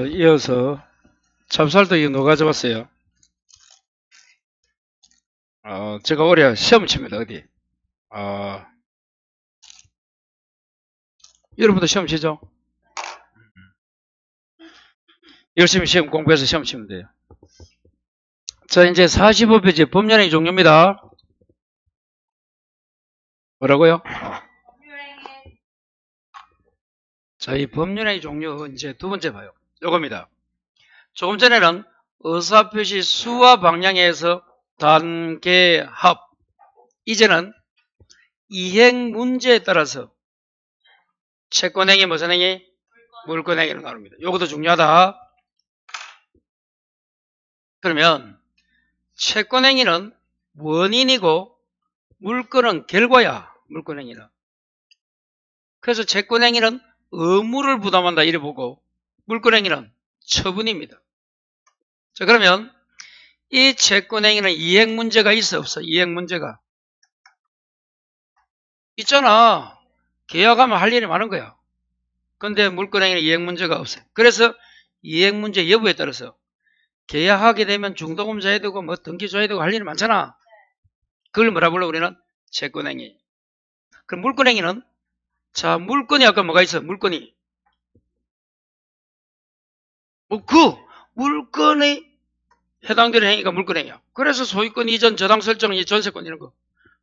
이어서 찹쌀떡이 누가 가져왔어요? 제가 올해 시험 칩니다. 어디? 여러분도 시험 치죠? 열심히 시험 공부해서 시험 치면 돼요. 자, 이제 45페이지 법률행위 종류입니다. 뭐라고요? 자, 이 법률행위 종류 이제 두 번째 봐요. 요겁니다. 조금 전에는 의사표시 수와 방향에서 단계합. 이제는 이행 문제에 따라서 채권행위, 무슨 행위? 물권행위로 나눕니다. 요것도 중요하다. 그러면 채권행위는 원인이고 물권은 결과야. 물권행위는. 그래서 채권행위는 의무를 부담한다 이래 보고 물권행위는 처분입니다. 자, 그러면 이 채권행위는 이행 문제가 있어 없어? 이행 문제가 있잖아. 계약하면 할 일이 많은 거야. 근데 물권행위는 이행 문제가 없어요. 그래서 이행 문제 여부에 따라서 계약하게 되면 중도금 져야 되고 뭐 등기 줘야 되고 할 일이 많잖아. 그걸 뭐라 불러 우리는? 채권행위. 그럼 물권행위는 자, 물건이 아까 뭐가 있어? 물건이 그 물건에 해당되는 행위가 물권행위야. 그래서 소유권 이전, 저당 설정, 전세권 이런 거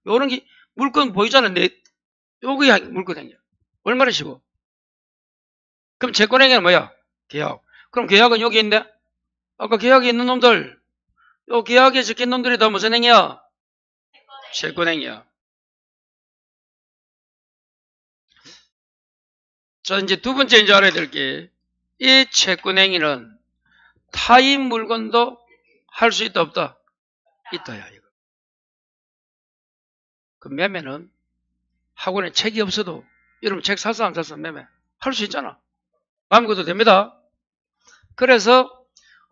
요런 게 물건 보이잖아. 요게 물권행위야. 얼마나 쉬워? 그럼 채권행위는 뭐야? 계약. 그럼 계약은 여기 있는데 아까 계약에 있는 놈들 요 계약에 적힌 놈들이 다 무슨 행위야? 채권행위야. 자, 이제 두 번째 이제 알아야 될 게 이 채권행위는 타인 물건도 할 수 있다 없다? 있다야 이거. 그 매매는 학원에 책이 없어도 여러분 책 사서 안 사서 매매 할 수 있잖아. 아무것도 됩니다. 그래서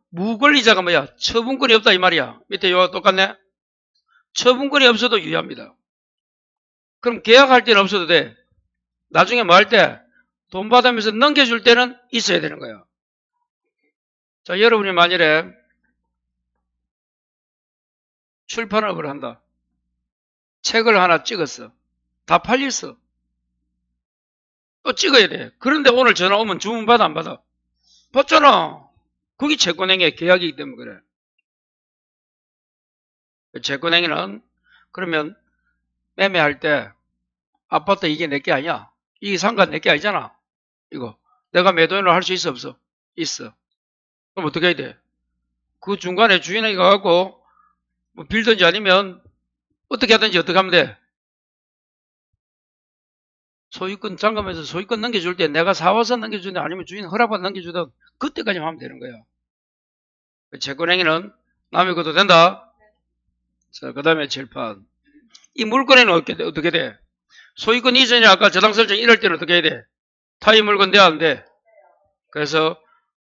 무권리자가 뭐야? 처분권이 없다 이 말이야. 밑에 요거 똑같네. 처분권이 없어도 유효합니다. 그럼 계약할 때는 없어도 돼. 나중에 뭐 할 때 돈 받으면서 넘겨줄 때는 있어야 되는 거야. 자, 여러분이 만일에 출판업을 한다. 책을 하나 찍었어. 다 팔렸어. 또 찍어야 돼. 그런데 오늘 전화 오면 주문 받아 안 받아? 받잖아. 그게 채권행위의 계약이기 때문에 그래. 채권행위는 그러면 매매할 때 아파트 이게 내게 아니야. 이 상가 내게 아니잖아. 이거 내가 매도인으로 할 수 있어 없어? 있어. 그럼 어떻게 해야 돼? 그 중간에 주인에게 가갖고 뭐 빌든지 아니면 어떻게 하든지 어떻게 하면 돼? 소유권 잠금해서 소유권 넘겨줄 때 내가 사와서 넘겨주든 아니면 주인 허락받아 넘겨주든 그때까지만 하면 되는 거야. 채권행위는 남의 것도 된다. 자, 그 다음에 칠판. 이 물건에는 어떻게 돼? 소유권 이전이 아까 저당 설정 이럴 때는 어떻게 해야 돼? 타인 물건 돼야 안 돼? 그래서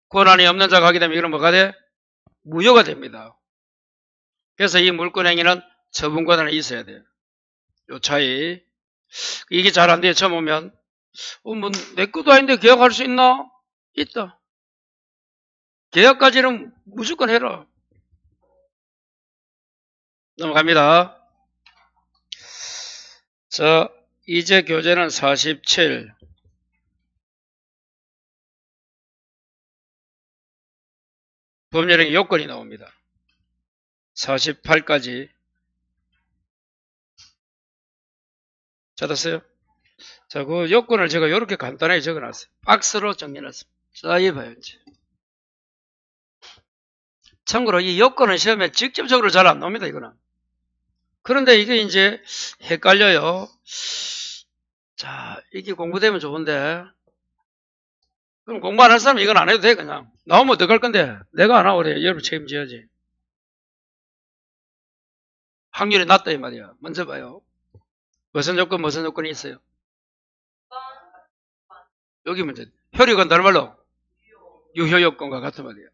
권한이 없는 자가 하게 되면 이건 뭐가 돼? 무효가 됩니다. 그래서 이 물권행위는 처분 권한이 있어야 돼요. 요 차이. 이게 잘 안 돼요. 처음 오면. 뭐, 내 것도 아닌데 계약할 수 있나? 있다. 계약까지는 무조건 해라. 넘어갑니다. 자, 이제 교재는 47. 법률행위 요건이 나옵니다. 48까지. 찾았어요? 자, 그 요건을 제가 이렇게 간단하게 적어놨어요. 박스로 정리해놨습니다. 자, 이봐요, 이제. 참고로 이 요건은 시험에 직접적으로 잘 안 나옵니다, 이거는. 그런데 이게 이제 헷갈려요. 자, 이게 공부되면 좋은데. 그럼 공부 안 할 사람은 이건 안 해도 돼, 그냥. 나오면 어떡할 건데? 내가 안 하고 그래. 여러분 책임져야지. 확률이 낮다, 이 말이야. 먼저 봐요. 무슨 요건이 있어요? 여기 문제. 효력은 다른 말로 유효요건과 같은 말이에요.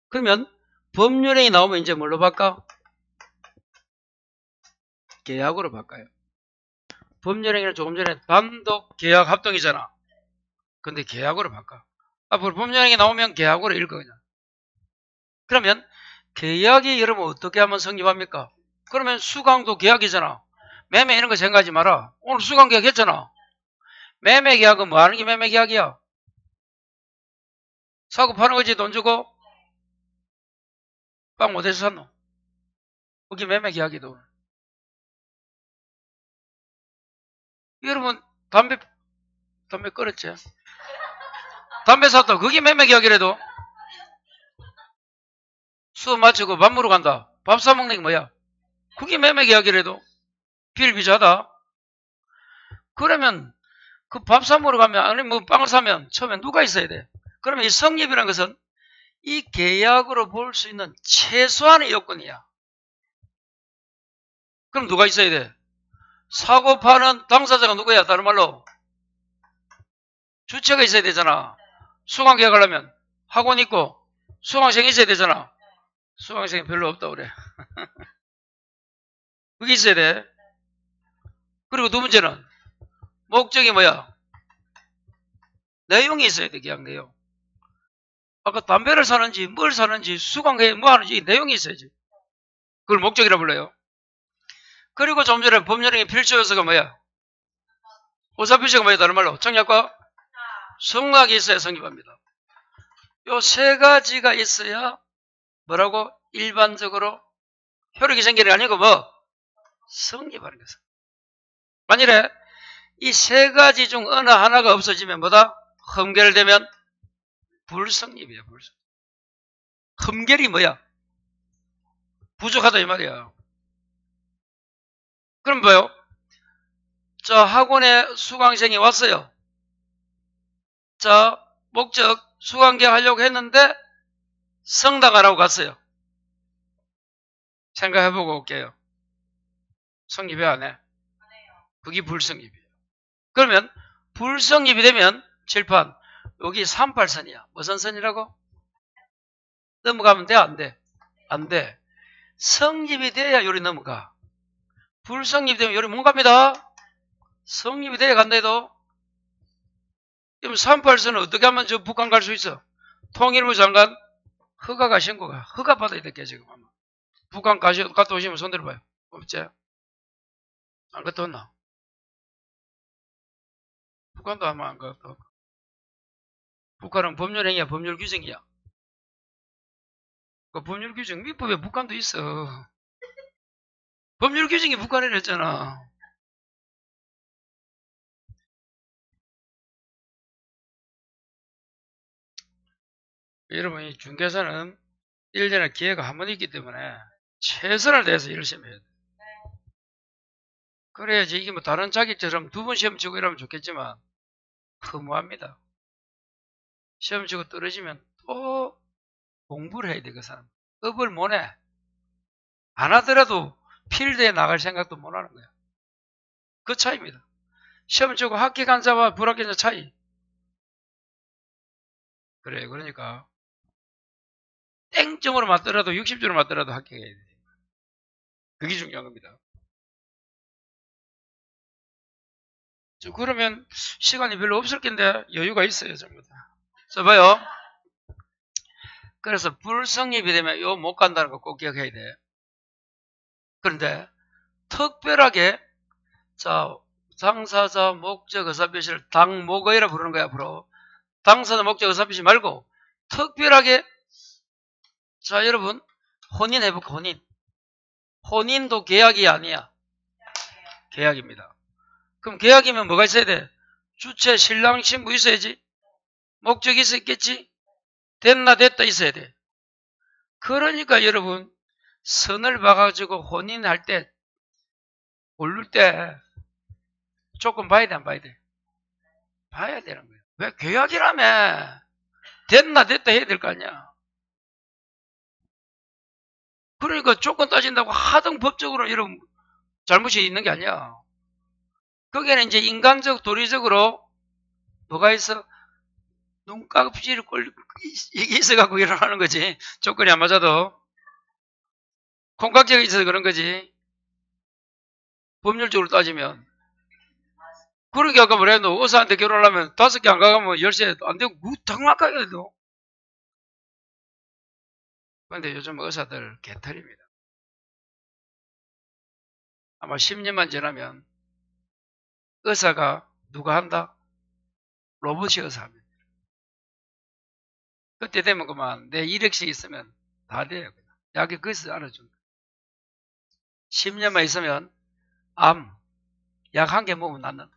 그러면 법률행위 나오면 이제 뭘로 바꿔? 계약으로 바꿔요. 법률행위는 조금 전에 단독 계약 합동이잖아. 근데 계약으로 바꿔. 앞으로 법령이 나오면 계약으로 읽어 그냥. 그러면 계약이 여러분 어떻게 하면 성립합니까? 그러면 수강도 계약이잖아. 매매 이런 거 생각하지 마라. 오늘 수강 계약 했잖아. 매매 계약은 뭐 하는 게 매매 계약이야? 사고 파는 거지. 돈 주고 빵 어디서 샀노? 그게 매매 계약이도. 여러분 담배 끊었지? 담배 샀다. 그게 매매 계약이라도. 수업 마치고 밥 먹으러 간다. 밥 사 먹는 게 뭐야? 그게 매매 계약이라도. 비일비재하다. 그러면 그 밥 사 먹으러 가면 아니 뭐 빵을 사면 처음에 누가 있어야 돼? 그러면 이 성립이라는 것은 이 계약으로 볼 수 있는 최소한의 요건이야. 그럼 누가 있어야 돼? 사고 파는 당사자가 누구야? 다른 말로 주체가 있어야 되잖아. 수강 계약하려면 학원 있고 수강생이 있어야 되잖아. 수강생이 별로 없다 그래. 그게 있어야 돼. 그리고 두 번째는 목적이 뭐야? 내용이 있어야 돼. 계약 내용. 아까 담배를 사는지 뭘 사는지 수강계획 뭐 하는지 내용이 있어야지. 그걸 목적이라 불러요. 그리고 좀 전에 법률행위 필수 요소가 뭐야? 오사 필수가 뭐야? 다른 말로 청약과 성락이 있어야 성립합니다. 요 세 가지가 있어야 뭐라고? 일반적으로 효력이 생기는 게 아니고 뭐? 성립하는 것은. 만일에 이 세 가지 중 어느 하나가 없어지면 뭐다? 흠결되면 불성립이에요. 불성립. 흠결이 뭐야? 부족하다 이 말이야. 그럼 뭐요? 자, 학원에 수강생이 왔어요. 자, 목적 수강계약 하려고 했는데 성당하라고 갔어요. 생각해보고 올게요. 성립해 안 해? 그게 불성립이에요. 그러면 불성립이 되면 칠판 여기 38선이야. 무슨 선이라고? 넘어가면 돼? 안 돼? 안 돼. 성립이 돼야 요리 넘어가. 불성립이 되면 요리 못 갑니다. 성립이 돼야 간다 해도. 그럼 38선은 어떻게 하면 저 북한 갈 수 있어? 통일부 장관 허가가 신고가 허가 받아야 될게 지금 아마. 북한 갔다 오시면 손 들어봐요. 없지? 안 갔다 왔나? 북한도 아마 안 갔다 왔고. 북한은 법률행위야, 법률 규정이야. 그 법률 규정 민법에 북한도 있어. 법률 규정이 북한이라 했잖아. 여러분 이 중개사는 1년에 기회가 한 번 있기 때문에 최선을 다해서 열심히 해야 돼. 그래야지 이게 뭐 다른 자격처럼 두 번 시험 치고 이러면 좋겠지만 허무합니다. 시험 치고 떨어지면 또 공부를 해야 돼. 그 사람 업을 못 해. 안 하더라도 필드에 나갈 생각도 못 하는 거야. 그 차이입니다. 시험 치고 합격 한자와 불합격자 차이. 그래 그러니까 땡점으로 맞더라도 60점으로 맞더라도 합격해야 돼. 그게 중요한 겁니다. 그러면 시간이 별로 없을 텐데 여유가 있어요. 전부 다. 써봐요. 그래서 불성립이 되면 요 못 간다는 거 꼭 기억해야 돼. 그런데 특별하게 자 당사자 목적 의사표시를 당목의라 부르는 거야. 앞으로 당사자 목적 의사표시 말고 특별하게 자 여러분 혼인 해볼까? 혼인. 혼인도 계약이 아니야. 계약입니다. 그럼 계약이면 뭐가 있어야 돼? 주체 신랑 신부 있어야지. 목적이 있었겠지. 됐나 됐다 있어야 돼. 그러니까 여러분 선을 봐가지고 혼인할 때 고를 때 조금 봐야 돼 안 봐야 돼? 봐야 되는 거예요. 왜? 계약이라며 됐나 됐다 해야 될 거 아니야. 그러니까 조건 따진다고 하등 법적으로 여러분 잘못이 있는 게 아니야. 거기에는 이제 인간적 도리적으로 뭐가 있어? 눈깍지를 이게 있어갖고 일어나는 거지. 조건이 안 맞아도 콩깍지가 있어서 그런 거지. 법률적으로 따지면 그러니까 아까 뭐래도 의사한테 결혼하려면 5개 안 가가면 10세 안 되고 당막하게 해도. 근데 요즘 의사들 개털입니다. 아마 10년만 지나면 의사가 누가 한다? 로봇이 의사합니다. 그때 되면 그만 내 1억씩 있으면 다 돼요. 약이 거기서 알아준다. 10년만 있으면 암, 약 1개 먹으면 낫는다.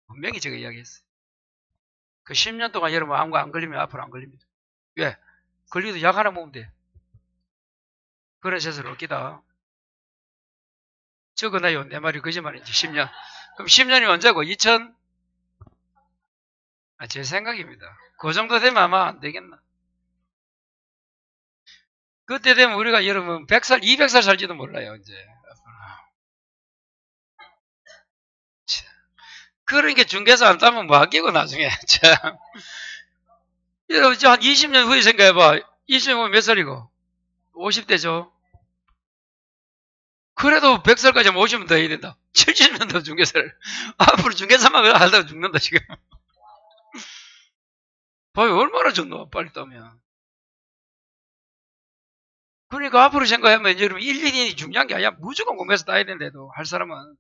분명히 제가 이야기했어요. 그 10년 동안 여러분 암과 안 걸리면 앞으로 안 걸립니다. 왜? 걸리도 약 하나 먹으면 돼. 그런 세상은 없기다. 적어놔요. 내 말이 거짓말인지 10년. 그럼 10년이 언제고? 제 생각입니다. 그 정도 되면 아마 안 되겠나. 그때 되면 우리가 여러분 100살, 200살 살지도 몰라요, 이제. 그러니까 중개사 안 따면 뭐 아끼고 나중에. 참. 여러분, 한 20년 후에 생각해봐. 20년 후에 몇 살이고? 50대죠. 그래도 100살까지 하면 50년 더 해야 된다. 70년 더 중개사를. 앞으로 중개사만 하다가 죽는다, 지금. 봐요, 얼마나 좋노, 빨리 따면. 그러니까 앞으로 생각하면, 여러분, 1, 2년이 중요한 게 아니야. 무조건 공부해서 따야 되는데도, 할 사람은.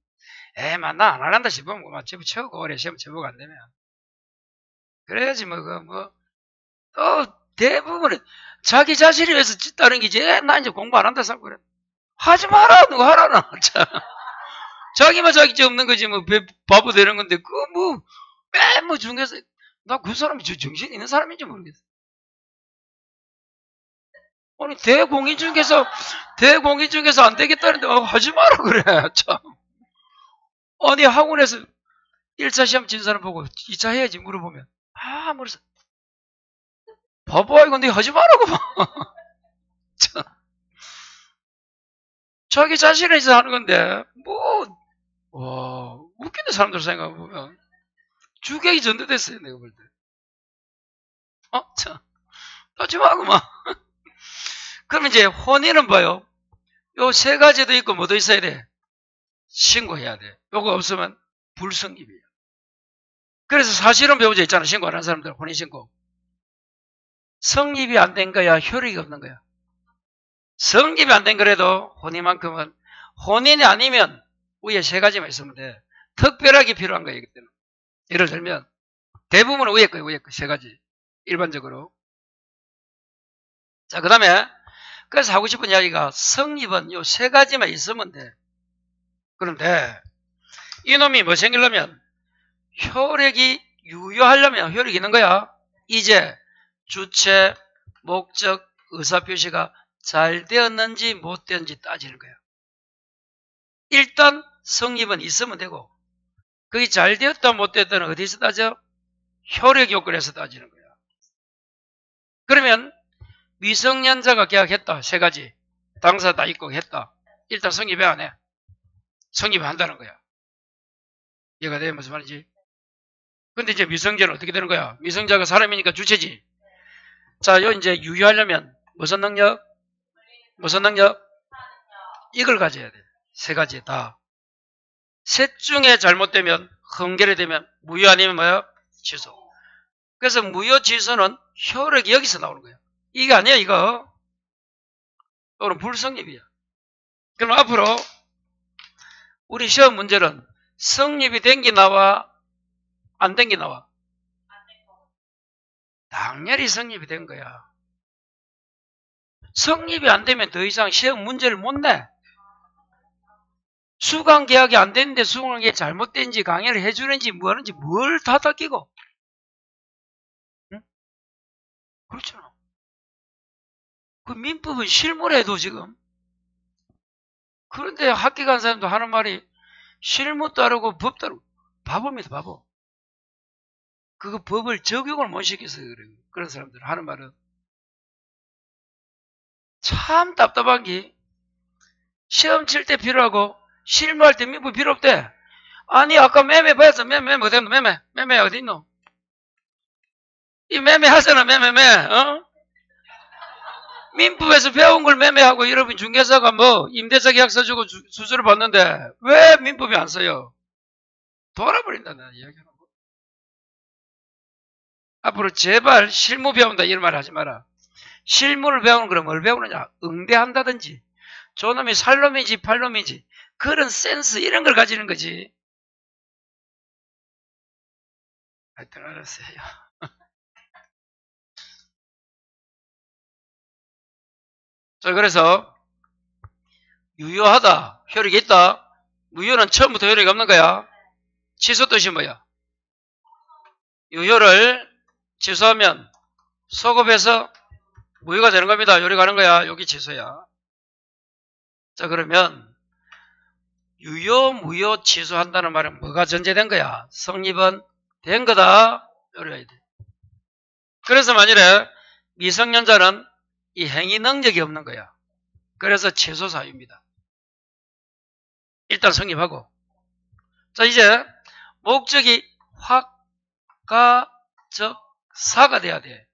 나 안 한다 싶으면, 그만 집어 채우고, 오래 시험 제보가 안 되면. 그래야지, 또, 대부분은, 자기 자신을 위해서 따는 게지, 나 이제 공부 안 한다, 생각 그래. 하지 마라, 누가 하라나, 참. 자기만 자기 죄 없는 거지, 바보 되는 건데, 중에서, 나 그 사람이 정신 있는 사람인지 모르겠어. 아니, 대공인 중에서 안 되겠다는데, 하지 마라, 그래, 참. 아니, 학원에서 1차 시험 진 사람 보고 2차 해야지, 물어보면. 모르겠어. 바보야, 이거 내 하지 마라고, 참. 자기 자신에 있어 하는 건데, 웃기는 사람들 생각해보면, 주객이 전도됐어요, 내가 볼 때. 참. 하지 마고, 막. 그러면 이제 혼인은 봐요. 요 3가지도 있고 뭐도 있어야 돼? 신고해야 돼. 요거 없으면 불성립이에요. 그래서 사실은 배우자 있잖아. 신고 안 하는 사람들 혼인신고. 성립이 안 된 거야? 효력이 없는 거야? 성립이 안 된 거라도 혼인만큼은 혼인이 아니면 위에 3가지만 있으면 돼. 특별하게 필요한 거예요. 그때는. 예를 들면 대부분은 위에 거예요. 위에 거 3가지. 일반적으로. 자, 그 다음에 그래서 하고 싶은 이야기가 성립은 요 3가지만 있으면 돼. 그런데 이놈이 뭐 생기려면 효력이 유효하려면 효력이 있는 거야. 이제 주체, 목적, 의사표시가 잘 되었는지 못 되었는지 따지는 거야. 일단 성립은 있으면 되고 그게 잘 되었다 못 되었다는 어디서 따져? 효력 요건에서 따지는 거야. 그러면 미성년자가 계약했다. 3가지. 당사 다 있고 했다. 일단 성립해 안 해? 성립한다는 거야. 이해가 돼? 무슨 말인지? 근데 이제 미성자는 어떻게 되는 거야? 미성자가 사람이니까 주체지. 자, 요 이제 유효하려면 무슨 능력? 이걸 가져야 돼. 3가지 다. 셋 중에 잘못되면 흠결이 되면 무효 아니면 뭐야? 취소. 그래서 무효 취소는 효력이 여기서 나오는 거야. 이게 아니야 이거. 또는 불성립이야. 그럼 앞으로 우리 시험 문제는 성립이 된 게 나와 안 된 게 나와? 당연히 성립이 된 거야. 성립이 안 되면 더 이상 시험 문제를 못 내. 수강 계약이 안 됐는데 수강 계약이 잘못된지 강의를 해주는지 뭐 하는지 뭘 다 닦이고. 응? 그렇잖아. 그 민법은 실무래도 지금. 그런데 학교 간 사람도 하는 말이 실무 따르고 법 따르고 바보입니다. 바보. 그거 법을 적용을 못 시켜서 그래요. 그런 사람들 하는 말은 참 답답한 게 시험 칠 때 필요하고 실무할 때 민법 필요 없대. 아니 아까 매매 봤어. 매매 어딨노? 매매 어딨노? 이 매매 하잖아. 매매 민법에서 배운 걸 매매하고 여러분 중개사가 뭐 임대차 계약서 주고 수수료 받는데 왜 민법이 안 써요? 돌아버린다는 이야기하는 거. 앞으로 제발 실무 배운다 이런 말 하지 마라. 실무를 배우는 거는 뭘 배우느냐? 응대한다든지 저놈이 살놈이지 팔놈이지 그런 센스 이런 걸 가지는 거지. 하여튼 알았어요. 자, 그래서 유효하다, 효력이 있다. 무효는 처음부터 효력이 없는 거야. 취소 뜻이 뭐야? 유효를 취소하면 소급해서 무효가 되는 겁니다. 요리 가는 거야. 여기 취소야. 자, 그러면 유효, 무효 취소한다는 말은 뭐가 전제된 거야? 성립은 된 거다. 요리해야 돼. 그래서 만일에 미성년자는 이 행위 능력이 없는 거야. 그래서 취소 사유입니다. 일단 성립하고. 자, 이제 목적이 확가적사가 돼야 돼.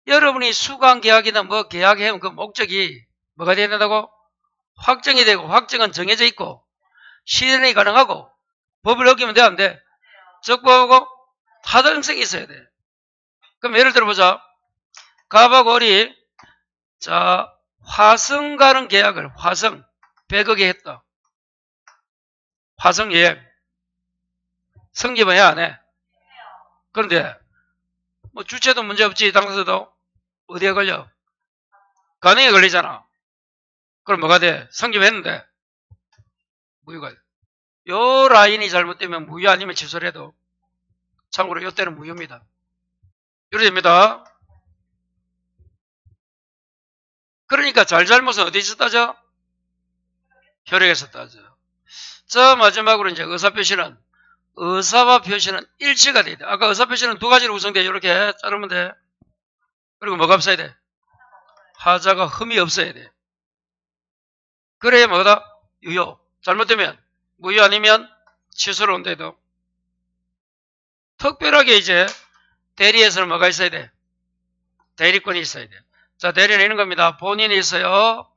여러분이 수강 계약이나 뭐 계약해온 그 목적이 뭐가 돼야 된다고? 확정이 되고, 확정은 정해져 있고 실현이 가능하고 법을 어기면 돼, 안 돼? 적법하고 타당성이 있어야 돼. 그럼 예를 들어보자. 갑하고 을이 자 화성 가는 계약을 화성 100억에 했다. 화성 여행 성립은 해야 안 해? 그런데 뭐 주체도 문제없지. 당사자도 어디에 걸려? 가능에 걸리잖아. 그럼 뭐가 돼? 성립했는데 무효가 돼. 요 라인이 잘못되면 무효 아니면 취소를 해도 참고로 요 때는 무효입니다. 이렇게 됩니다. 그러니까 잘잘못은 어디서 따져? 효력에서 따져. 자, 마지막으로 이제 의사표시는 의사와 표시는 일치가 돼야 돼. 아까 의사표시는 두 가지로 구성돼. 이렇게 자르면 돼. 그리고 뭐가 없어야 돼? 하자가 흠이 없어야 돼. 그래야 뭐다? 유효. 잘못되면 무효 아니면 취소로 온대도. 특별하게 이제 대리에서는 뭐가 있어야 돼? 대리권이 있어야 돼. 자, 대리는 있는 겁니다. 본인이 있어요.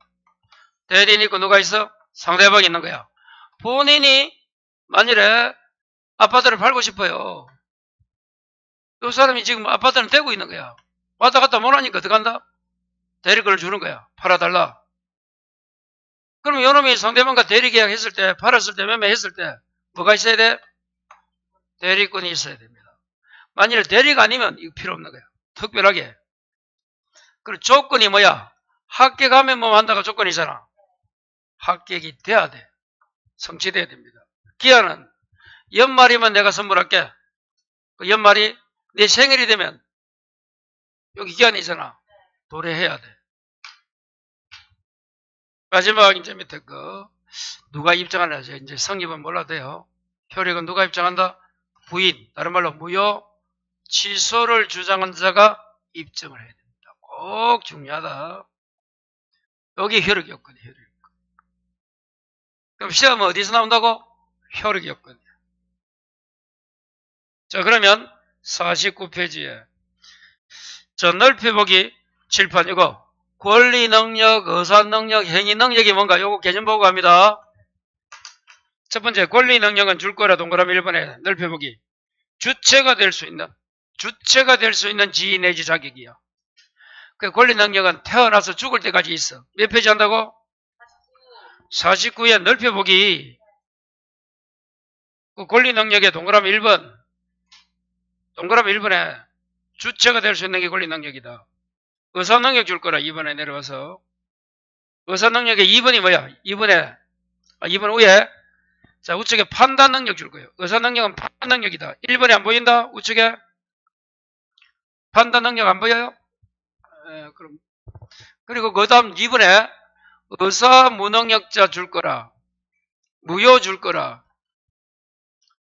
대리인이 있고 누가 있어? 상대방이 있는 거야. 본인이 만일에 아파트를 팔고 싶어요. 이 사람이 지금 아파트는 대고 있는 거야. 왔다 갔다 못하니까 어떡한다? 대리권을 주는 거야. 팔아달라. 그럼 요놈이 상대방과 대리계약 했을 때, 팔았을 때, 매매했을 때 뭐가 있어야 돼? 대리권이 있어야 됩니다. 만일 대리가 아니면 이거 필요 없는 거야. 특별하게. 그리고 조건이 뭐야? 합격하면 뭐 한다가 조건이잖아. 합격이 돼야 돼. 성취돼야 됩니다. 기한은 연말이면 내가 선물할게. 그 연말이 내 생일이 되면 여기 기한이잖아. 도래해야 돼. 마지막 이제 밑에 거 누가 입증하냐. 이제 성립은 몰라도 돼요. 효력은 누가 입증한다? 부인. 다른 말로 무효 취소를 주장한 자가 입증을 해야 됩니다. 꼭 중요하다. 여기 효력 요건이에요. 효력 요건. 그럼 시험은 어디서 나온다고? 효력 요건. 자, 그러면 49페이지에 저 넓혀보기 칠판이고 권리 능력, 의사 능력, 행위 능력이 뭔가 요거 개념 보고 갑니다. 첫 번째 권리 능력은 줄 거라 동그라미 1번에 넓혀보기 주체가 될 수 있는 지위 내지 자격이요. 그 권리 능력은 태어나서 죽을 때까지 있어. 몇 페이지 한다고? 49에 넓혀보기 그 권리 능력의 동그라미 1번 동그라미 1번에 주체가 될 수 있는 게 권리 능력이다. 의사 능력 줄 거라 2번에 내려와서 의사 능력의 2번이 뭐야? 2번 위에 자 우측에 판단 능력 줄 거예요. 의사 능력은 판단 능력이다. 1번에 안 보인다? 우측에 판단 능력 안 보여요? 그럼 그리고 그 다음 2번에 의사 무능력자 줄 거라 무효 줄 거라.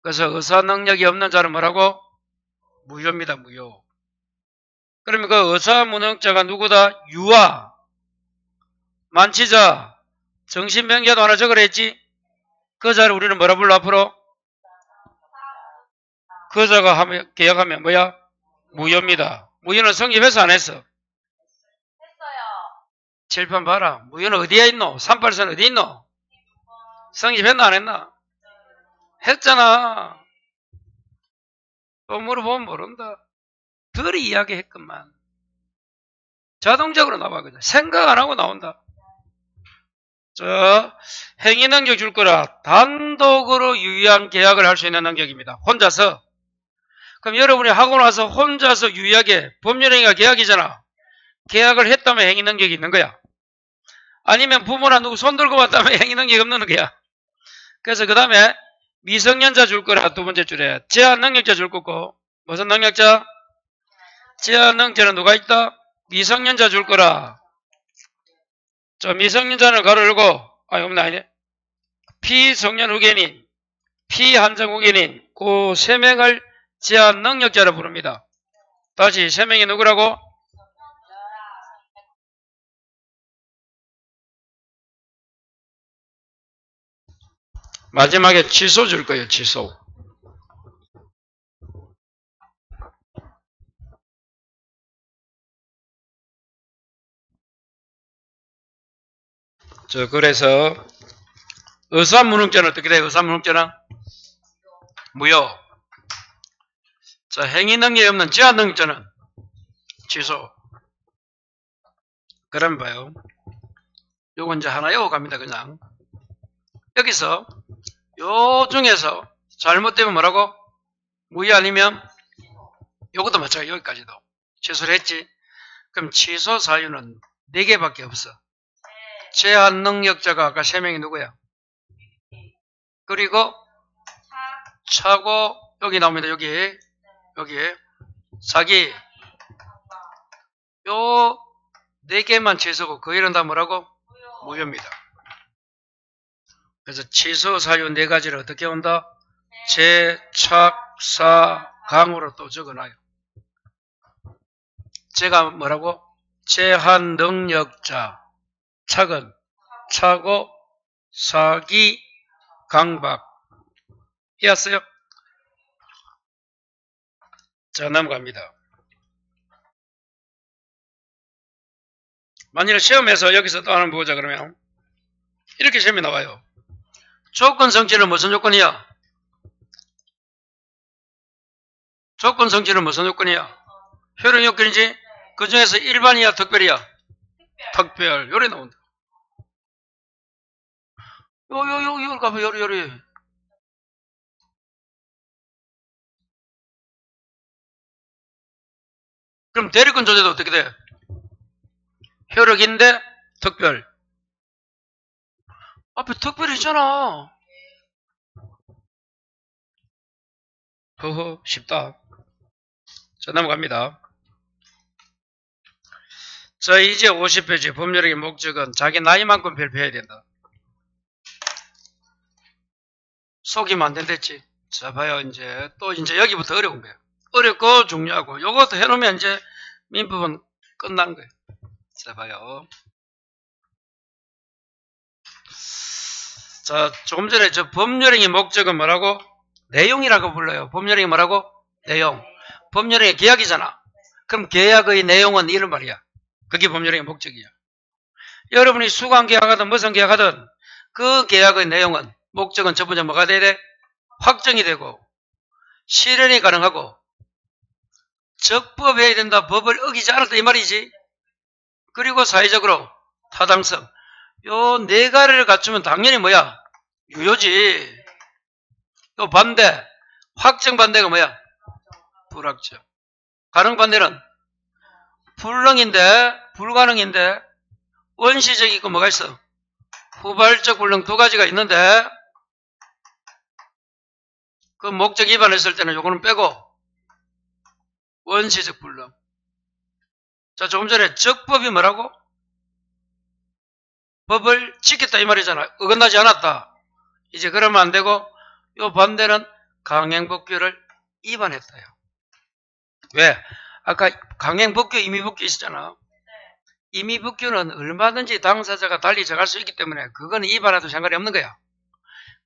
그래서 의사 능력이 없는 자는 뭐라고? 무효입니다. 무효. 그러면 그 의사 무능력자가 누구다? 유아, 만취자, 정신병자도 하나 적으라 했지? 그 자를 우리는 뭐라 불러 앞으로? 그 자가 하면, 계약하면 뭐야? 무효입니다. 무효는 성립해서 안 했어? 했어요. 칠판 봐라. 무효는 어디에 있노? 38선 어디 있노? 성립했나 안 했나? 했잖아. 또 물어보면 모른다. 덜 이야기했건만. 자동적으로 나와. 그냥 생각 안 하고 나온다. 저 행위 능력 줄 거라 단독으로 유의한 계약을 할 수 있는 능력입니다. 혼자서. 그럼 여러분이 하고 나서 혼자서 유의하게 법률행위가 계약이잖아. 계약을 했다면 행위 능력이 있는 거야. 아니면 부모나 누구 손 들고 왔다면 행위 능력이 없는 거야. 그래서 그 다음에 미성년자 줄 거라 두 번째 줄에 제한 능력자 줄 거고 무슨 능력자? 제한 능력자는 누가 있다? 미성년자 줄 거라. 저 미성년자는 가로 열고 없나 아니네. 피성년 후견인, 피한정 후견인 그 세 명을 제한 능력자로 부릅니다. 다시 세 명이 누구라고? 마지막에 취소 줄 거예요. 취소. 그래서 의사무능죄는 어떻게 돼요? 의사무능죄는 무효. 자, 행위 능력이 없는 제한 능력자는 취소. 그럼 봐요. 요건 이제 하나 외워갑니다. 그냥 여기서 요 중에서 잘못되면 뭐라고? 무효 아니면 요것도 마찬가지. 여기까지도 취소를 했지. 그럼 취소 사유는 4개밖에 없어. 제한 능력자가 아까 3명이 누구야? 그리고 차고 여기 나옵니다. 여기 사기. 요 4개만 취소고 그 일은 다 뭐라고? 무효입니다. 그래서 취소 사유 4가지를 어떻게 온다? 제, 착, 사, 강으로 또 적어놔요. 제가 뭐라고? 제한 능력자. 착은 차고, 사기, 강박. 이해했어요? 자, 넘어갑니다. 만일 시험에서 여기서 또 하나 보자 그러면 이렇게 시험이 나와요. 조건 성취는 무슨 조건이야? 조건 성취는 무슨 조건이야? 효력 요건이지? 그 중에서 일반이야, 특별이야? 특별. 요래 나온다. 요리 가봐, 요리. 그럼 대리권 조제도 어떻게 돼? 효력인데 특별. 앞에 특별히 있잖아. 허허, 쉽다. 자, 넘어갑니다. 자, 이제 50페이지 법률의 목적은 자기 나이만큼 발표해야 된다. 속이면 안 된댔지. 자, 봐요. 이제 여기부터 어려운 거예요. 어렵고 중요하고 요것도 해놓으면 이제 민법은 끝난 거예요. 자, 봐요. 자, 조금 전에 저 법률행위 목적은 뭐라고? 내용이라고 불러요. 법률행위 뭐라고? 내용. 법률행위 계약이잖아. 그럼 계약의 내용은 이런 말이야. 그게 법률행위 목적이야. 여러분이 수강 계약하든 무슨 계약하든 그 계약의 내용은 목적은 첫 번째 뭐가 돼야 돼? 확정이 되고 실현이 가능하고 적법해야 된다. 법을 어기지 않았다 이 말이지. 그리고 사회적으로 타당성. 요 4가지를 갖추면 당연히 뭐야? 유효지. 요 반대. 확정 반대가 뭐야? 불확정. 가능 반대는 불능인데 불가능인데 원시적이고 뭐가 있어? 후발적 불능 2가지가 있는데 그 목적 위반했을 때는 요거는 빼고 원시적 불능. 자, 조금 전에 적법이 뭐라고? 법을 지켰다 이 말이잖아. 어긋나지 않았다. 이제 그러면 안 되고 요 반대는 강행법규를 위반했다요. 왜? 아까 강행법규, 임의법규 있었잖아. 임의법규는 얼마든지 당사자가 달리 정할 수 있기 때문에 그거는 위반해도 상관이 없는 거야.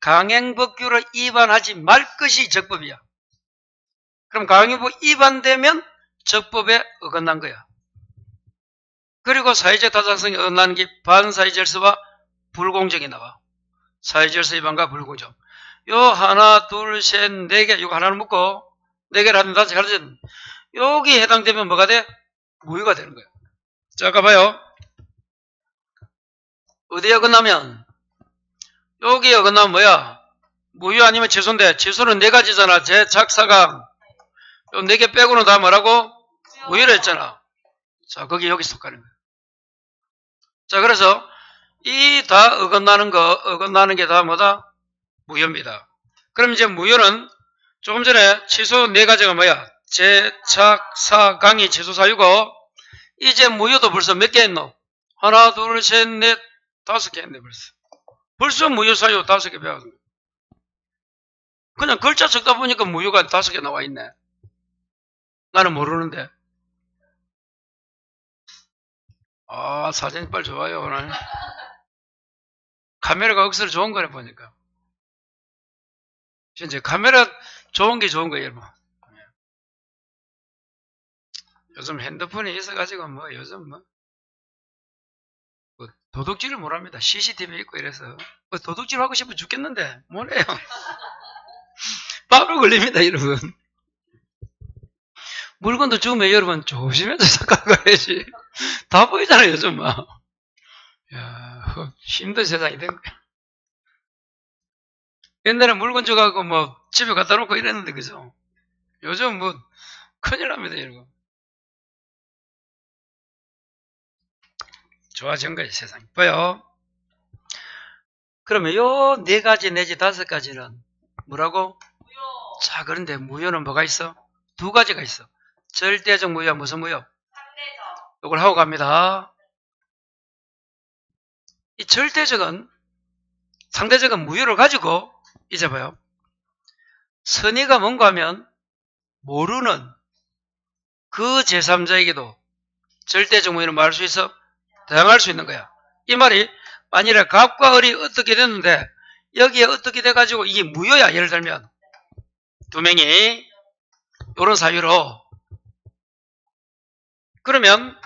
강행법규를 위반하지 말 것이 적법이야. 그럼 강행법 위반되면 적법에 어긋난 거야. 그리고 사회적 타당성이 어긋나는 게 반사회 질서와 불공정이 나와. 사회 질서 위반과 불공정. 요 하나, 둘, 셋, 네 개, 이거 하나를 묶고, 네 개를 하면 다시 가르쳐. 여기 해당되면 뭐가 돼? 무효가 되는 거예요. 자, 아까 봐요. 어디에 어긋나면? 여기에 어긋나면 뭐야? 무효 아니면 취소인데, 취소는 네 가지잖아. 제작사강. 요 네 개 빼고는 다 뭐라고? 무효를 했잖아. 자, 거기 여기 속하는 거예요. 자, 그래서 이 다 어긋나는 게 다 뭐다? 무효입니다. 그럼 이제 무효는 조금 전에 취소 네 가지가 뭐야? 제작사강이 취소사유고, 이제 무효도 벌써 몇 개 했노? 하나, 둘, 셋, 넷, 다섯 개 했네, 벌써. 벌써 무효사유 다섯 개 배웠네. 그냥 글자 적다 보니까 무효가 다섯 개 나와 있네. 나는 모르는데. 아, 사진빨 좋아요, 오늘. 카메라가 억수로 좋은 거네, 보니까. 이제 카메라 좋은 게 좋은 거예요, 여러분. 요즘 핸드폰이 있어가지고, 요즘 도둑질을 못 합니다. CCTV 있고 이래서. 도둑질 하고 싶어 죽겠는데, 뭐래요? 바로 걸립니다, 여러분. 물건도 주면 여러분 조심해서 가야지. 다 보이잖아요, 요즘 막. 야, 힘든 세상이 된 거야. 옛날에 물건 줘가고 집에 갖다 놓고 이랬는데, 그죠? 요즘 큰일 납니다, 여러분. 좋아진 거예요, 세상이. 봐요. 그러면 요 네 가지 내지 다섯 가지는 뭐라고? 무효. 자, 그런데 무효는 뭐가 있어? 두 가지가 있어. 절대적 무효와 무슨 무효? 상대적. 이걸 하고 갑니다. 이 절대적은, 상대적은 무효를 가지고, 이제 봐요. 선의가 뭔가 하면 모르는 그 제3자에게도 절대적 무효는 뭐 할 수 있어? 대항할 수 있는 거야. 이 말이 만일에 갑과 을이 어떻게 됐는데 여기에 어떻게 돼가지고 이게 무효야. 예를 들면 두 명이 이런 사유로, 그러면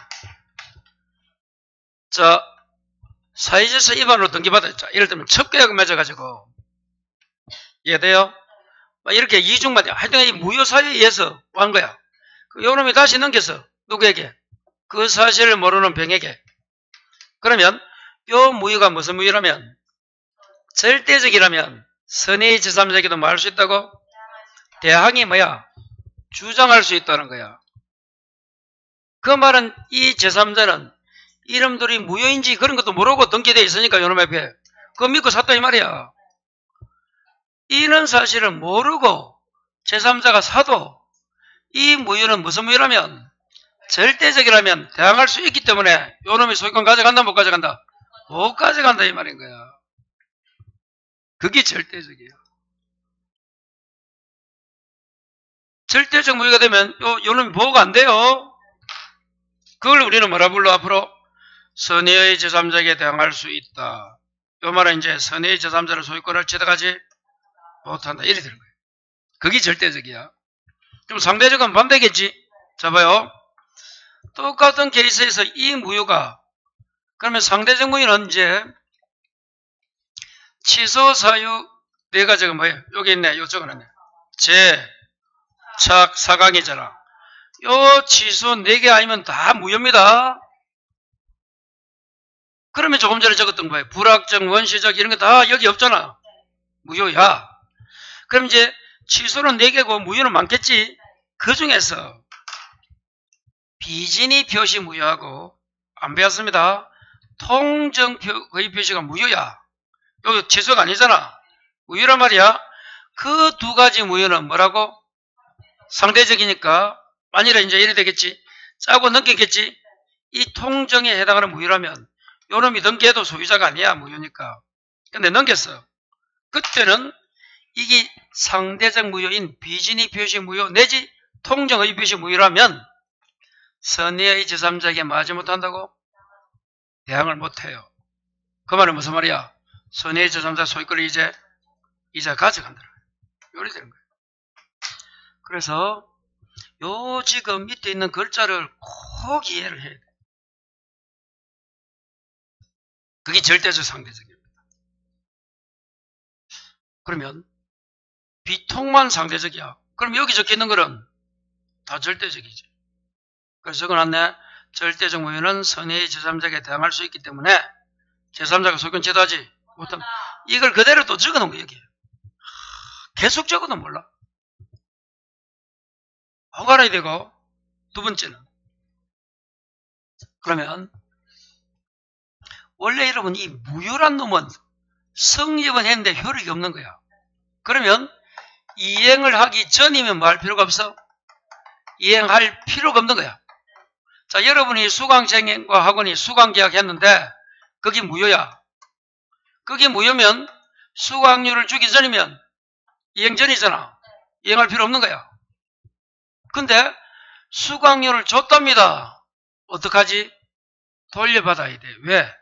자, 사회질서 위반으로 등기받았죠. 예를 들면 첩계약을 맺어가지고, 이해돼요? 이렇게 이중만, 하여튼 이 무효 사유에 의해서 한 거야. 요놈이 다시 넘겼어. 누구에게? 그 사실을 모르는 병에게. 그러면 요 무효가 무슨 무효라면? 절대적이라면 선의 제3자에게도 뭐 할 수 있다고? 대항이 뭐야? 주장할 수 있다는 거야. 그 말은 이 제3자는 이름들이 무효인지 그런 것도 모르고 등기되어 있으니까 요놈 앞에 그거 믿고 샀다 이 말이야. 이런 사실을 모르고 제3자가 사도 이 무효는 무슨 무효라면? 절대적이라면 대항할 수 있기 때문에 요놈이 소유권 가져간다 못 가져간다? 못 가져간다 이 말인 거야. 그게 절대적이에요. 절대적 무효가 되면 요놈이 보호가 안 돼요. 그걸 우리는 뭐라 불러 앞으로? 선의의 제3자에게 대항할 수 있다. 요 말은 이제 선의의 제3자를 소유권을 취득하지 못한다. 이래 되는 거예요. 그게 절대적이야. 좀 상대적은 반대겠지? 자, 봐요. 똑같은 케이스에서 이 무효가, 그러면 상대적 무효는 이제 취소 사유 네 가지가 뭐예요? 여기 있네. 요쪽은 있네. 제, 착, 사강이잖아. 요 취소 4개 아니면 다 무효입니다. 그러면 조금 전에 적었던 거예요. 불확정, 원시적 이런 거 다 여기 없잖아. 무효야. 그럼 이제 취소는 4개고 무효는 많겠지. 그 중에서 비진이 표시 무효하고, 안 배웠습니다. 통정 거의 표시가 무효야. 여기 취소가 아니잖아. 무효란 말이야. 그 두 가지 무효는 뭐라고? 상대적이니까 만일에 이제 이래 되겠지. 짜고 넘기겠지. 이 통정에 해당하는 무효라면 요놈이 넘겨도 소유자가 아니야. 무효니까. 근데 넘겼어. 그때는 이게 상대적 무효인 비진이 표시 무효 내지 통정의 표시 무효라면 선의의 제3자에게 맞지 못한다고? 대항을 못해요. 그 말은 무슨 말이야? 선의의 제3자 소유권을 이제 가져간다. 요리 되는 거예요. 그래서 요 지금 밑에 있는 글자를 꼭 이해를 해야 돼. 그게 절대적 상대적입니다. 그러면 비통만 상대적이야. 그럼 여기 적혀있는 거는 다 절대적이지. 그래서 적어놨네. 절대적 무효는 선의의 제3자에게 대항할 수 있기 때문에 제3자가 소유권 제도하지 못함. 이걸 그대로 또 적어놓은 거야, 여기. 계속 적어도 몰라. 하고 알아야 되고, 두 번째는. 그러면, 원래 여러분, 이 무효란 놈은 성립은 했는데 효력이 없는 거야. 그러면, 이행을 하기 전이면 뭐 할 필요가 없어? 이행할 필요가 없는 거야. 자, 여러분이 수강생과 학원이 수강계약 했는데, 그게 무효야. 그게 무효면, 수강료를 주기 전이면, 이행 전이잖아. 이행할 필요 없는 거야. 근데, 수강료를 줬답니다. 어떡하지? 돌려받아야 돼. 왜?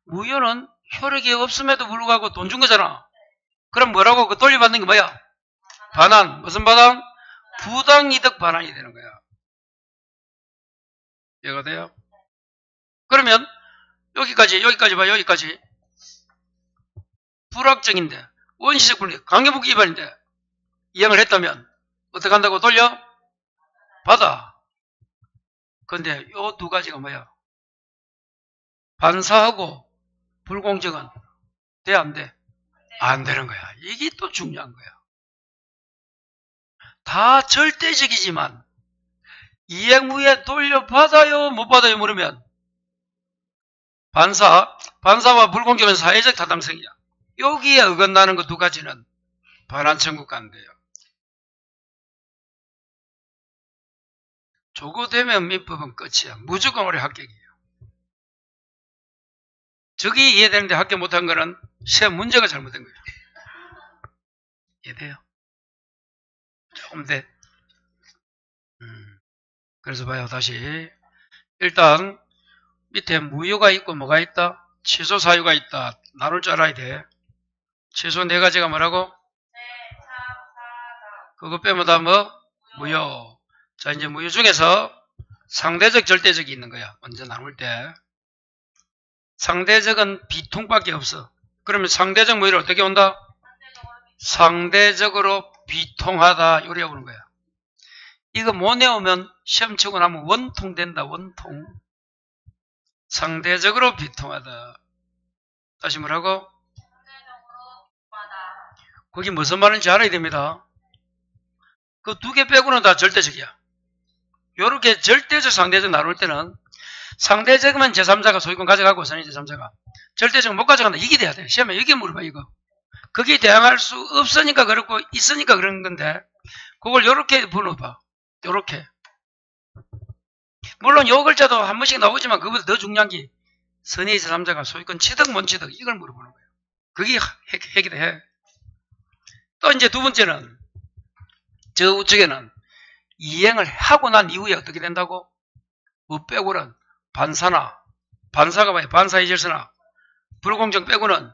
무효는 효력이 없음에도 불구하고 돈 준 거잖아. 그럼 뭐라고? 그 돌려받는 게 뭐야? 반환. 무슨 반환? 부당이득 반환이 되는 거야. 이해가 돼요? 그러면 여기까지 봐. 여기까지. 불확정인데 원시적 불이익 강요복 위반인데 이행을 했다면 어떻게 한다고? 돌려? 받아. 근데 요 두 가지가 뭐야? 반사하고 불공정은 돼, 안 돼? 안 되는 거야. 이게 또 중요한 거야. 다 절대적이지만 이행 후에 돌려받아요? 못 받아요? 물으면 반사와 불공정은 사회적 타당성이야. 여기에 어긋나는 그 두 가지는 반환 청구가 안 돼요. 조고되면 민법은 끝이야. 무조건 올해 합격이에요. 저기 이해되는데 합격 못한 거는 시험 문제가 잘못된 거예요. 이해돼요? 조금 돼. 그래서 봐요. 다시. 일단 밑에 무효가 있고 뭐가 있다? 취소 사유가 있다. 나눌 줄 알아야 돼. 취소 네 가지가 뭐라고? 그거 빼면 다 뭐? 무효. 자, 이제 무효 중에서 상대적, 절대적이 있는 거야. 먼저 나눌 때. 상대적은 비통밖에 없어. 그러면 상대적 무효를 어떻게 온다? 상대적으로 비통하다. 요래 오는 거야. 이거 못 내오면 시험 치고 나면 원통 된다. 원통. 상대적으로 비통하다. 다시 뭐라고? 거기 무슨 말인지 알아야 됩니다. 그 두 개 빼고는 다 절대적이야. 요렇게 절대적, 상대적 나눌 때는 상대적이면 제3자가 소유권 가져가고 선의 제3자가 절대적은 못 가져간다. 이게 돼야 돼. 시험에 이게 물어봐 이거. 거기에 대항할 수 없으니까 그렇고 있으니까 그런 건데 그걸 요렇게 불러봐. 요렇게. 물론 요 글자도 한 번씩 나오지만 그보다 더 중요한 게 선의 제3자가 소유권 취득 못 취득 이걸 물어보는 거예요. 그게 핵이 돼. 또 이제 두 번째는 저 우측에는 이행을 하고 난 이후에 어떻게 된다고? 뭐 빼고는 반사가 뭐야? 반사의 질서나 불공정 빼고는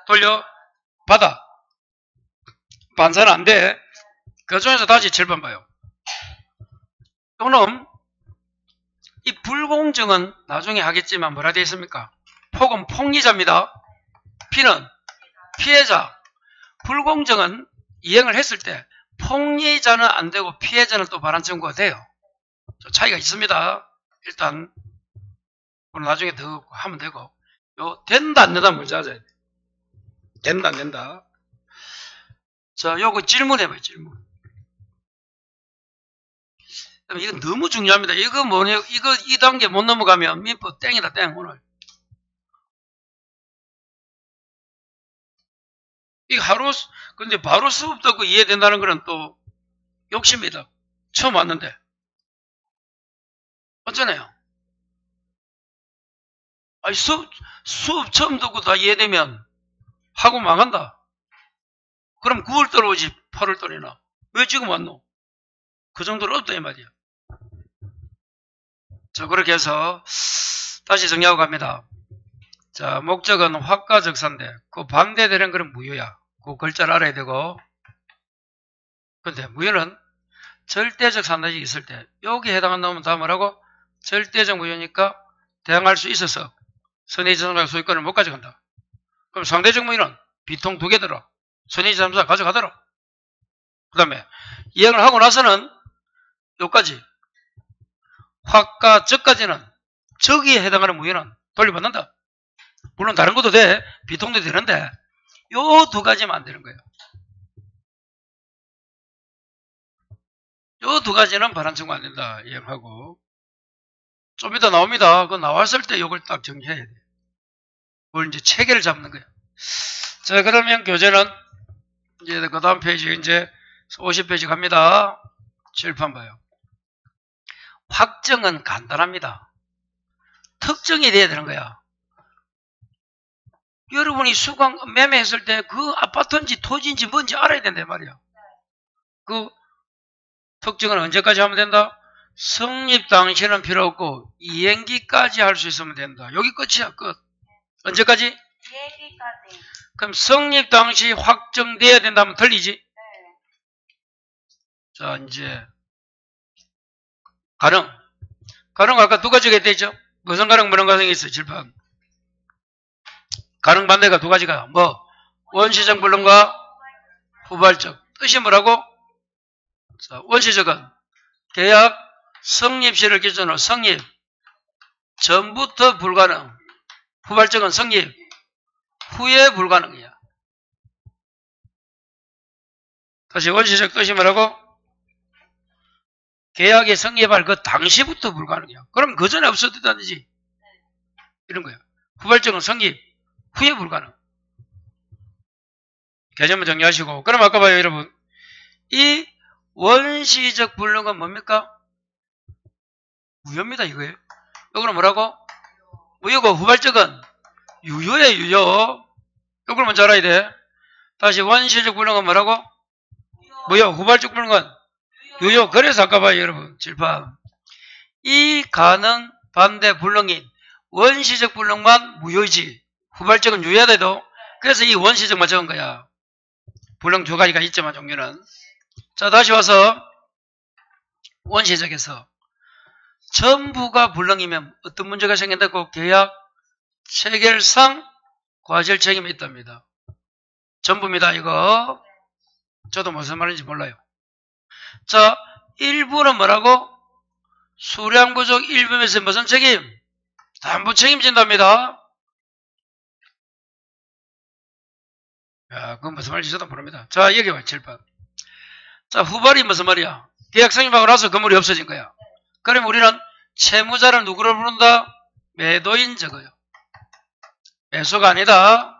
돌려받아. 반사는 안 돼. 그 중에서 다시 7번 봐요. 또는 이 불공정은 나중에 하겠지만 뭐라 되어 있습니까? 폭은 폭리자입니다. 피는 피해자. 불공정은 이행을 했을 때 폭리자는 안 되고 피해자는 또 반환 청구가 돼요. 차이가 있습니다. 일단 오늘 나중에 더 하면 되고 요 된다 안 된다 먼저 하자. 된다 안 된다. 자, 요거 질문해봐요. 질문. 이거 너무 중요합니다. 이거 뭐냐? 이거 이 단계 못 넘어가면 민법 땡이다 땡 오늘. 이거 근데 바로 수업 듣고 이해된다는 거는 또 욕심이다. 처음 왔는데. 어쩌네요? 아니, 수업 처음 듣고 다 이해되면 학원 망한다. 그럼 9월 달 오지 8월 달이나. 왜 지금 왔노? 그 정도로 없다 이 말이야. 자, 그렇게 해서 다시 정리하고 갑니다. 자, 목적은 확가적사인데 그 반대되는 거는 무효야. 그 글자를 알아야 되고. 근데 무효는 절대적 상대적이 있을 때 여기에 해당한 놈은 다 뭐라고? 절대적 무효니까 대항할 수 있어서 선의지삼자가 소유권을 못 가져간다. 그럼 상대적 무효는 비통 두 개 들어. 선의지삼자 가져가더라. 그 다음에 이행을 하고 나서는 여기까지 확과 적까지는 적이에 해당하는 무효는 돌려받는다. 물론 다른 것도 돼. 비통도 되는데 요 두 가지만 안 되는 거예요. 요 두 가지는 반환 청구 안 된다. 이행하고 좀 이따 나옵니다. 그 나왔을 때 요걸 딱 정리해야 돼. 그걸 이제 체계를 잡는 거예요. 자, 그러면 교재는 이제 그 다음 페이지 이제 50페이지 갑니다. 칠판 봐요. 확정은 간단합니다. 특정이 돼야 되는 거야. 여러분이 수강 매매했을 때 그 아파트인지 토지인지 뭔지 알아야 된단 말이야. 그 특정은 언제까지 하면 된다? 성립 당시는 필요 없고 이행기까지 할 수 있으면 된다. 여기 끝이야. 끝. 언제까지? 이행기까지. 그럼 성립 당시 확정돼야 된다면 틀리지? 네. 자, 이제 가능. 가능 아까 두 가지가 있죠? 무슨 가능, 무슨 가능이 있어요? 질판. 가능 반대가 두 가지가 뭐? 원시적 불능과 후발적. 뜻이 뭐라고? 자, 원시적은 계약 성립시를 기준으로 성립 전부터 불가능. 후발적은 성립 후에 불가능이야. 다시 원시적 뜻이 뭐라고? 계약이 성립할 그 당시부터 불가능이야. 그럼 그 전에 없었다든지 이런 거야. 후발적은 성립 후에 불가능. 개념을 정리하시고. 그럼 아까 봐요, 여러분. 이 원시적 불능은 뭡니까? 무효입니다, 이거예요. 이거는 뭐라고? 무효고 후발적은 유효에 유효. 이걸 먼저 알아야 돼. 다시 원시적 불능은 뭐라고? 무효. 후발적 불능은 유효. 그래서 아까 봐요, 여러분. 칠판. 이 가능 반대 불능인 원시적 불능만 무효이지. 후발적은 유효돼도. 그래서 이 원시적만 적은 거야. 불능 두 가지가 있지만 종류는. 자, 다시 와서 원시적에서 전부가 불능이면 어떤 문제가 생긴다고? 계약 체결상 과실 책임이 있답니다. 전부입니다, 이거. 저도 무슨 말인지 몰라요. 자, 일부는 뭐라고? 수량 부족 일부에서 무슨 책임? 담보 책임진답니다. 야, 그건 무슨 말인지 저도 모릅니다. 자, 여기 봐, 7번. 자, 후발이 무슨 말이야? 계약 성립하고 나서 건물이 없어진 거야. 그럼 우리는 채무자를 누구를 부른다? 매도인 적어요. 매수가 아니다.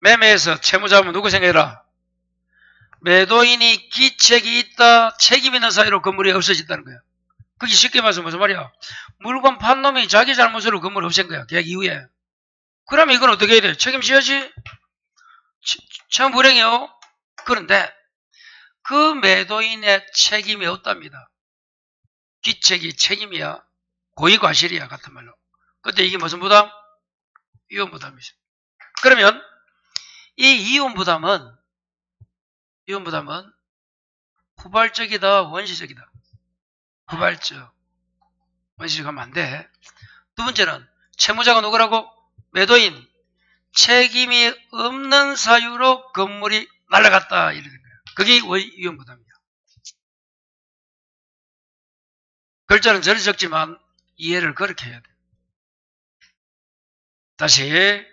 매매에서 채무자면 누구 생각해라? 매도인이 기책이 있다, 책임 있는 사유로 건물이 없어졌다는 거야. 그게 쉽게 말해서 무슨 말이야? 물건 판 놈이 자기 잘못으로 건물을 없앤 거야. 계약 이후에. 그러면 이건 어떻게 해야 돼? 책임져야지? 채무 불행이요. 그런데 그 매도인의 책임이 없답니다. 기책이 책임이야. 고의과실이야. 같은 말로. 근데 이게 무슨 부담? 이혼부담이죠. 그러면 이 이혼부담은 후발적이다, 원시적이다. 후발적. 원시적 하면 안 돼. 두 번째는 채무자가 누구라고? 매도인. 책임이 없는 사유로 건물이 날아갔다. 이러는 거야. 그게 이혼부담이야. 글자는 저리 적지만 이해를 그렇게 해야 돼. 다시.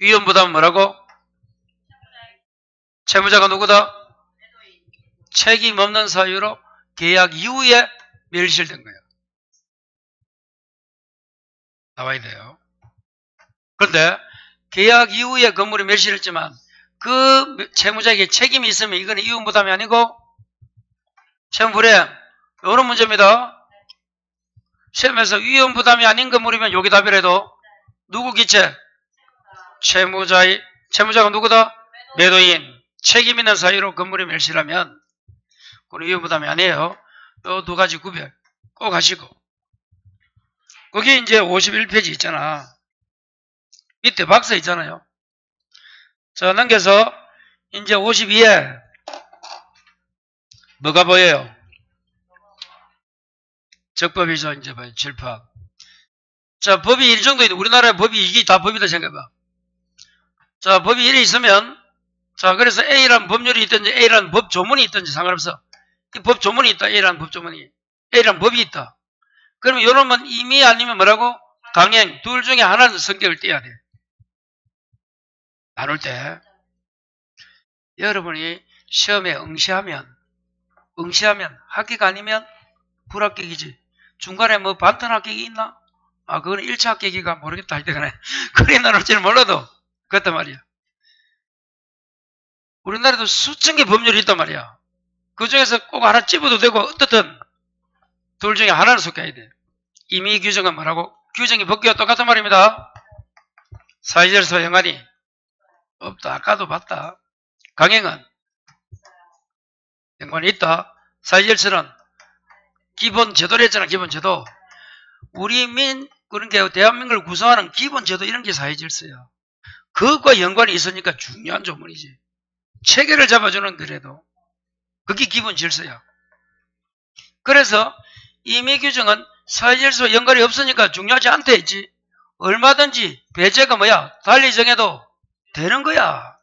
이혼부담은 뭐라고? 채무자가 누구다? 책임 없는 사유로 계약 이후에 멸실된 거예요. 나와야 돼요. 그런데 계약 이후에 건물이 멸실했지만 그 채무자에게 책임이 있으면 이건 이혼부담이 아니고 채무불이행. 이런 문제입니다. 시험에서 이혼부담이 아닌 건물이면 여기 답이라도 누구 기체? 채무자가 누구다? 매도인. 책임 있는 사유로 건물이 멸실하면 그건 이혼부담이 아니에요. 이 두 가지 구별 꼭 하시고. 거기 이제 51페이지 있잖아. 밑에 박스 있잖아요. 자, 넘겨서 이제 52에 뭐가 보여요? 적법이죠. 이제 봐요. 질판. 자, 법이 1 정도 있는 우리나라의 법이 이게 다 법이다 생각해봐. 자, 법이 1이 있으면 자, 그래서 A라는 법률이 있든지 A라는 법 조문이 있든지 상관없어. 이 법 조문이 있다. A라는 법 조문이. A라는 법이 있다. 그러면 요놈은 임의 아니면 뭐라고? 강행. 둘 중에 하나는 성격을 떼야 돼. 나눌 때. 여러분이 시험에 응시하면 합격 아니면 불합격이지. 중간에 뭐 반턴 합격이 있나? 아, 그거는 1차 합격이가 모르겠다 할 때가네. 그래 나눌지는 몰라도 그렇단 말이야. 우리나라도 수천 개 법률이 있단 말이야. 그 중에서 꼭 하나 집어도 되고 어떻든 둘 중에 하나는 속해야 돼. 임의 규정은 뭐라고? 규정이 법규와 똑같단 말입니다. 사회질서 연관이 없다. 아까도 봤다. 강행은 연관이 있다. 사회질서는 기본 제도를 했잖아. 기본 제도. 그런 게 대한민국을 구성하는 기본 제도 이런 게 사회질서야. 그것과 연관이 있으니까 중요한 조문이지. 체계를 잡아주는 그래도 그게 기본 질서야. 그래서 임의 규정은 사회질서와 연관이 없으니까 중요하지 않다 했지. 얼마든지 배제가 뭐야? 달리 정해도 되는 거야.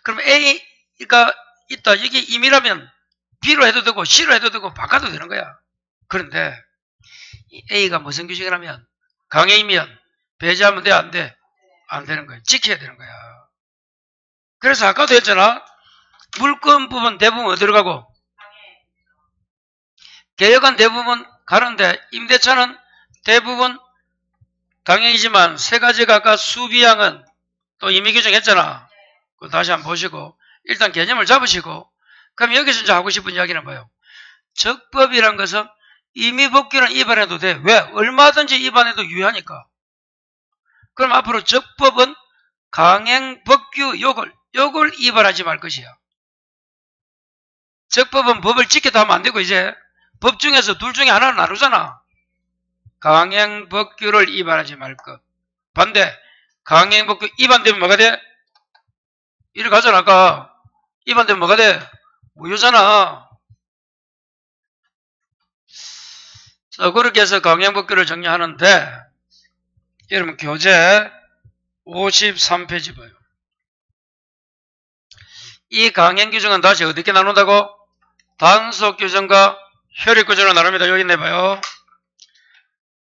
그럼 A가 있다. 이게 임이라면 B로 해도 되고 C로 해도 되고 바꿔도 되는 거야. 그런데 A가 무슨 규정이라면 강행이면 배제하면 돼? 안 돼? 안 되는 거야. 지켜야 되는 거야. 그래서 아까도 했잖아. 물권 부분 대부분 어디로 가고? 개혁은 대부분 가는데 임대차는 대부분 강행이지만 세 가지가 아까 수비양은 또 임의 규정했잖아. 그거 다시 한번 보시고 일단 개념을 잡으시고 그럼 여기서 이제 하고 싶은 이야기는 뭐예요? 적법이란 것은 임의 법규는 위반해도 돼. 왜? 얼마든지 위반해도 유효하니까. 그럼 앞으로 적법은 강행 법규 요걸 위반하지 말 것이야. 적법은 법을 지켜도 하면 안 되고 이제 법 중에서 둘 중에 하나는 나누잖아. 강행 법규를 위반하지 말 것. 반대 강행 법규 위반되면 뭐가 돼? 이리 가잖아. 아까 위반되면 뭐가 돼? 무효잖아. 자, 그렇게 해서 강행 법규를 정리하는데 여러분 교재 53페이지 봐요. 이 강행 규정은 다시 어떻게 나눈다고? 단속 규정과 효력 규정으로 나눕니다. 여기 내봐요.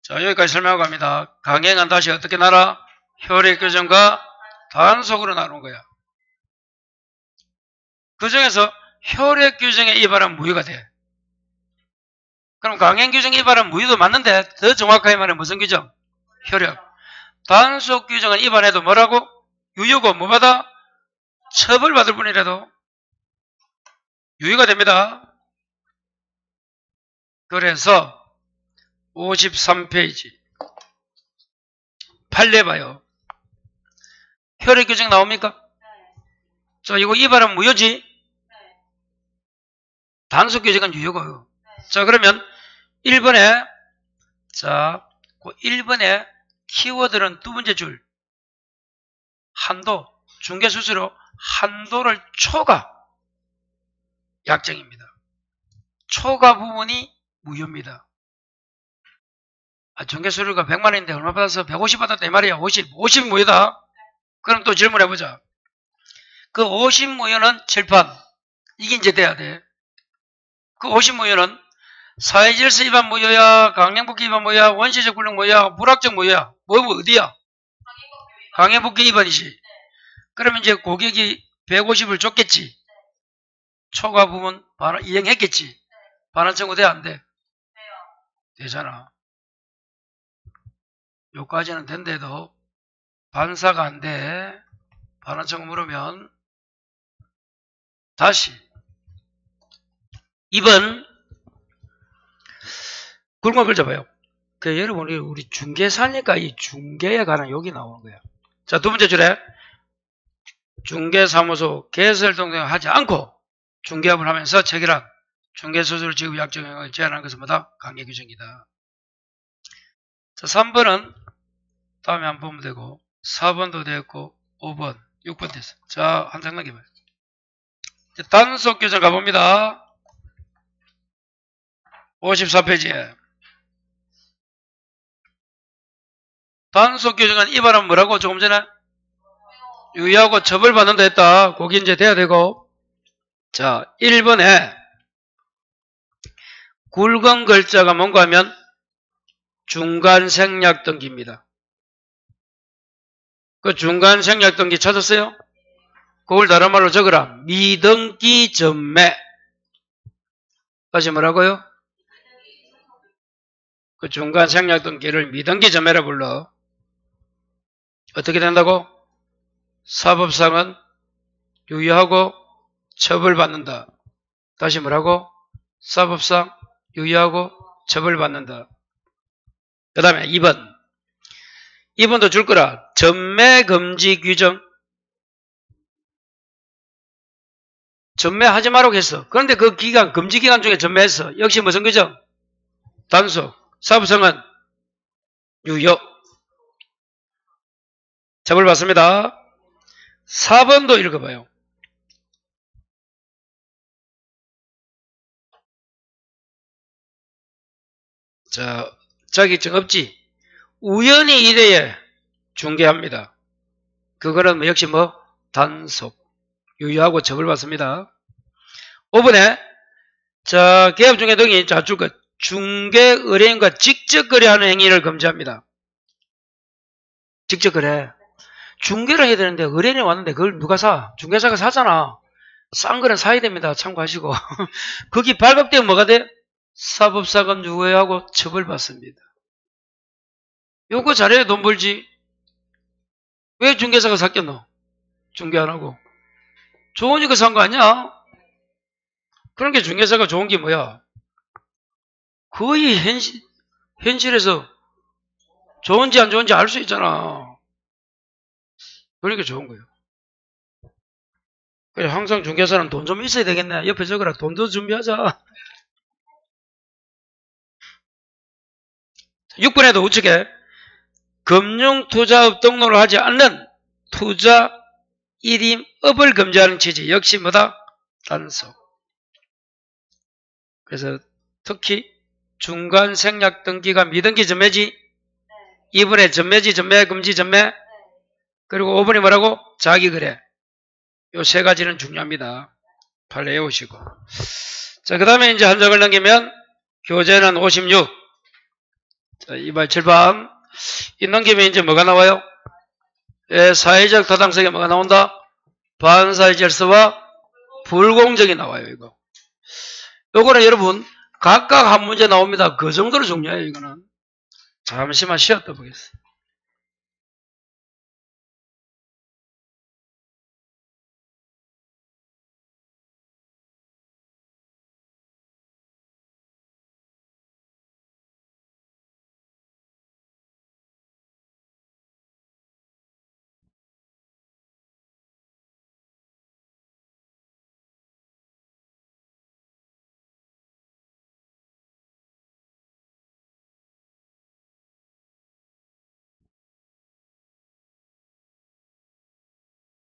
자, 여기까지 설명하고 갑니다. 강행은 다시 어떻게 나눠? 효력 규정과 단속으로 나눈 거야. 그 중에서 효력 규정에 위반하면 무효가 돼. 그럼 강행 규정 위반하면 무효도 맞는데 더 정확하게 말하면 무슨 규정? 효력. 단속 규정은 위반해도 뭐라고? 유효고 뭐 받아? 처벌받을 뿐이라도 유효가 됩니다. 그래서 53페이지 판례 봐요. 효력 규정 나옵니까? 자, 이거 위반하면 무효지? 단속 규정은 유효고요. 자, 그러면 1번에 그 1번에 키워드는 두 번째 줄 한도, 중개수수료 한도를 초과 약정입니다. 초과 부분이 무효입니다. 중개수수료가 100만원인데 얼마 받아서 150 받았다 이 말이야. 50 무효다. 그럼 또 질문해보자. 그 50 무효는 칠판 이게 이제 돼야 돼. 그 50 무효는 사회질서 위반 무효야, 강행법규 위반 무효야, 원시적 불능 무효야, 불합정 무효야. 뭐 어디야? 강행법규 위반이지. 그러면 이제 고객이 150을 줬겠지. 초과 부분 이행했겠지. 반환 청구 돼? 안 돼? 되잖아. 요까지는 된대도 반사가 안 돼. 반환 청구 물으면 다시 2번 굵은 글 잡아요. 여러분 우리 중개사니까 이 중개에 관한 여기 나오는 거야. 자, 두 번째 줄에 중개사무소 개설 동생을 하지 않고 중개업을 하면서 체결한 중개수수료 지급 약정을 제한하는 것은 뭐다? 강행 규정이다. 자, 3번은 다음에 한번 보면 되고 4번도 됐고 5번, 6번 됐어. 자, 한 장 남겨봐요. 단속 규정 가봅니다. 54페이지에 단속 규정은 위반하면 뭐라고? 조금 전에 유의하고 처벌받는다 했다. 그게 이제 돼야 되고. 자, 1번에 굵은 글자가 뭔가 하면 중간 생략 등기입니다. 그 중간 생략 등기 찾았어요? 그걸 다른 말로 적어라. 미등기 전매. 다시 뭐라고요? 그 중간 생략 등기를 미등기 전매라 불러. 어떻게 된다고? 사법상은 유의하고 처벌받는다. 다시 뭐라고? 사법상 유의하고 처벌받는다. 그 다음에 2번. 2번도 줄 거라. 전매금지 규정. 전매하지 말라고 했어. 그런데 그 기간, 금지기간 중에 전매했어. 역시 무슨 규정? 단속. 사법상은 유효. 처벌받습니다. 4번도 읽어봐요. 자, 자격증 없지? 우연히 이래에 중개합니다. 그거는 역시 뭐? 단속. 유효하고 처벌받습니다. 5번에, 자, 계약 중개 등이, 자, 줄 것. 중개 의뢰인과 직접 거래하는 행위를 금지합니다. 직접 거래. 중개를 해야 되는데 의뢰인이 왔는데 그걸 누가 사? 중개사가 사잖아. 싼 거는 사야 됩니다. 참고하시고. 거기 발각되면 뭐가 돼? 사법사건 유예하고 처벌받습니다. 요거 잘해야 돈 벌지. 왜 중개사가 샀겠노? 중개 안 하고. 좋으니까 산 거 아니야? 그런 게 중개사가 좋은 게 뭐야? 거의 현실에서 좋은지 안 좋은지 알 수 있잖아. 그러니까 좋은 거예요. 그래, 항상 중개사는 돈 좀 있어야 되겠네. 옆에 적어라. 돈도 준비하자. 6번에도 우측에 금융투자업 등록을 하지 않는 투자 1임업을 금지하는 취지. 역시 뭐다? 단속. 그래서 특히 중간 생략 등기가 미등기 전매지. 2번에 전매지, 전매, 금지, 전매. 그리고 5번이 뭐라고? 자기거래. 요 세 가지는 중요합니다. 잘 외우시고. 자, 그 다음에 이제 한 장을 넘기면 교재는 56. 자, 이발 7번. 이 넘기면 이제 뭐가 나와요? 예, 사회적 타당성에 뭐가 나온다? 반사의 질서와 불공정이 나와요, 이거. 요거는 여러분, 각각 한 문제 나옵니다. 그 정도로 중요해요, 이거는. 잠시만 쉬었다 보겠습니다.